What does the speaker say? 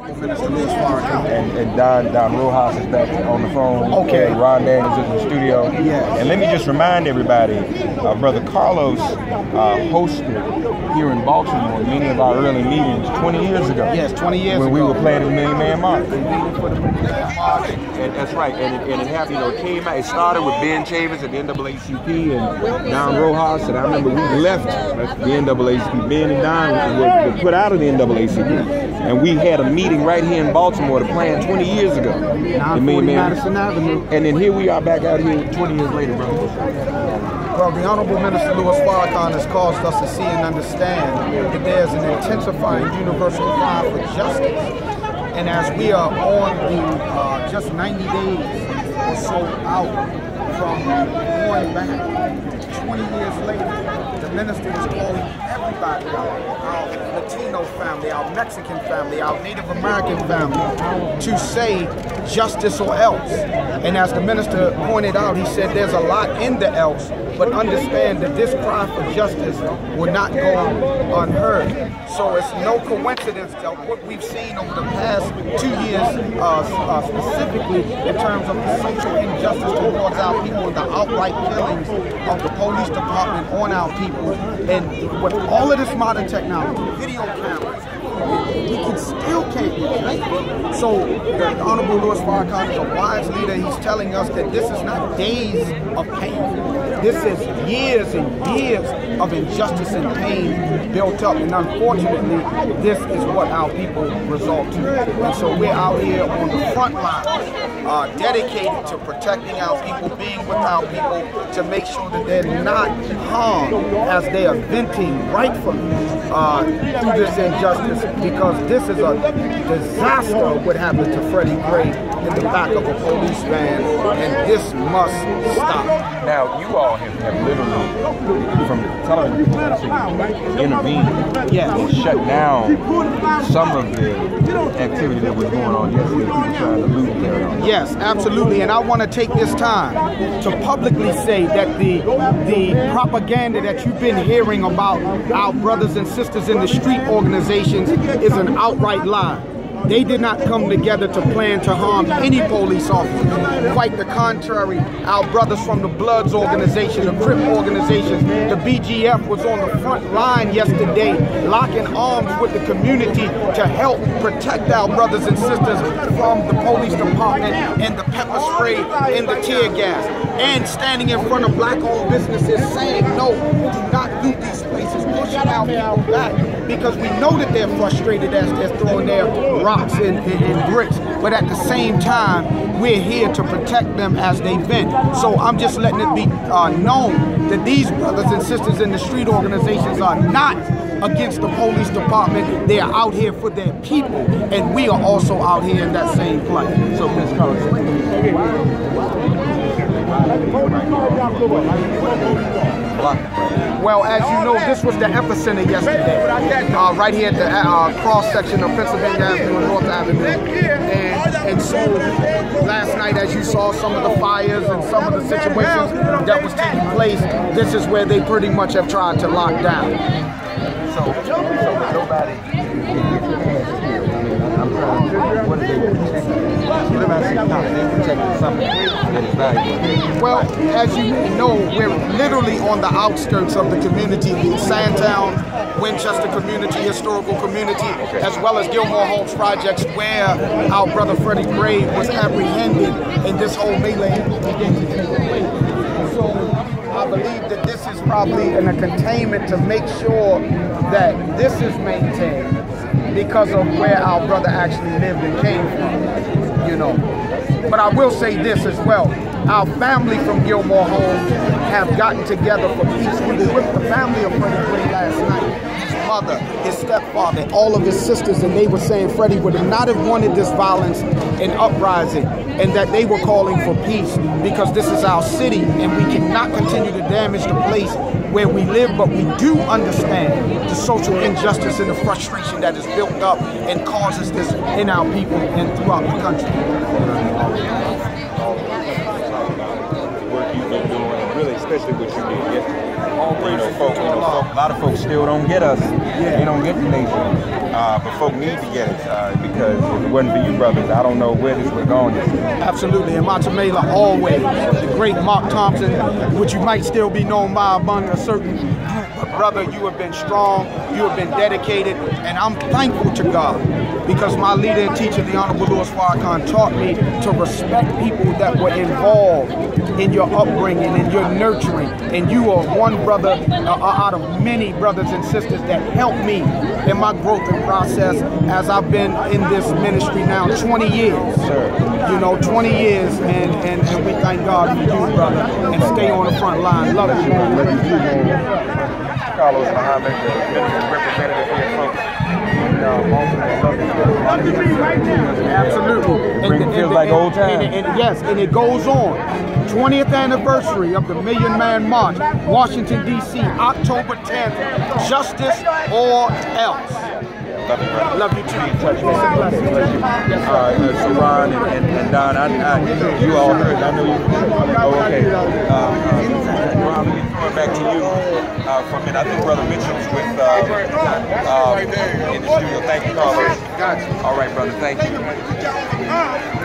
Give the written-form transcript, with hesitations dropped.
Minister Louis Farrakhan. And Don Rojas is back on the phone. Okay. Ron Daniels is in the studio. Yes. And let me just remind everybody, Brother Carlos hosted here in Baltimore many of our early meetings 20 years ago. Yes, 20 years ago. When we were playing the Million Man March. And that's right. And it happened, it came out, it started with Ben Chavis at the NAACP and Don Rojas. And I remember we left the NAACP. Ben and Don were put out of the NAACP. And we had a meeting right here in Baltimore to plan 20 years ago. 940 Madison Avenue. And then here we are back out here 20 years later, brother. Well, the Honorable Minister Louis Farrakhan has caused us to see and understand that there's an intensifying universal cry for justice. And as we are on the just 90 days or so out from going back 20 years later, the minister is calling everybody out, our Latino family, our Mexican family, our Native American family, to say justice or else. And as the minister pointed out, he said there's a lot in the else, but understand that this cry for justice will not go unheard. So it's no coincidence that what we've seen over the past 2 years, specifically in terms of the social injustice towards our people and the outright killings of the police department on our people, and with all of this modern technology, video cameras, we still can't get it. So the Honorable Louis Farrakhan is a wise leader. He's telling us that this is not days of pain. This is years and years of injustice and pain built up. And unfortunately, this is what our people result to. And so we're out here on the front line, dedicated to protecting our people, being with our people, to make sure that they're not harmed as they are venting rightfully through this injustice, because this is a disaster what happened to Freddie Gray in the back of a police van, and this must stop. Now, you all have literally, from the television production, intervened and shut down some of the activity that was going on yesterday, people trying to loot and carry on. Yes, absolutely, and I want to take this time to publicly say that the propaganda that you've been hearing about our brothers and sisters in the street organizations is an outright lie. They did not come together to plan to harm any police officer. Quite the contrary, our brothers from the Bloods organization, the Crip organizations, the BGF was on the front line yesterday, locking arms with the community to help protect our brothers and sisters from the police department and the pepper spray and the tear gas, and standing in front of black-owned businesses saying, no, do not loot these places, pushing our people back, because we know that they're frustrated as they're throwing their rocks and bricks, but at the same time, we're here to protect them as they vent. So I'm just letting it be known that these brothers and sisters in the street organizations are not against the police department. They are out here for their people, and we are also out here in that same plight. So, Ms. Collins, well, as you know, this was the epicenter yesterday, right here at the cross-section of Pennsylvania Avenue and North Avenue. And so last night, as you saw some of the fires and some of the situations that was taking place, this is where they pretty much have tried to lock down. So nobody I'm trying to, what are they protecting something that is valuable? Well, as you know, we're literally on the outskirts of the community, the Sandtown, Winchester community, historical community, as well as Gilmore Homes projects, where our brother Freddie Gray was apprehended and this whole melee began to take place. So I believe that this is probably in a containment to make sure that this is maintained because of where our brother actually lived and came from, you know. But I will say this as well. Our family from Gilmore Homes have gotten together for peace. We were with the family of Freddie Gray last night. His mother, his stepfather, all of his sisters, and they were saying Freddie would not have wanted this violence and uprising, and that they were calling for peace because this is our city and we cannot continue to damage the place where we live, but we do understand the social injustice and the frustration that is built up and causes this in our people and throughout the country. Work you've been doing, and really especially what you did. Yeah. All praise to folk. A lot of folks still don't get us. Yeah. They don't get the nation. But folk need to get it because if it wasn't for you brothers, I don't know where this would go. Absolutely, and Matamela always, the great Mark Thompson, which you might still be known by among a certain group, but brother, you have been strong, you have been dedicated, and I'm thankful to God because my leader and teacher, the Honorable Louis Farrakhan, taught me to respect people that were involved in your upbringing and your nurturing, and you are one brother out of many brothers and sisters that helped me in my growth and process as I've been in this ministry now 20 years. You know, 20 years, and we thank God for you, brother, and stay on the front line. Love you, man. Love you too, man. Carlos Muhammad, the ministry representative here, folks. Absolutely. It feels like old times. Yes, and it goes on. 20th anniversary of the Million Man March, Washington, D.C., October 10th. Justice or else. Love you, brother. Love you too. Touch me. So Ron and Don, you all heard. I know you. Oh, okay. Ron, let me throw it back to you for a minute. I think Brother Mitchell's with in the studio. Thank you, Carlos. All right, brother. Thank you.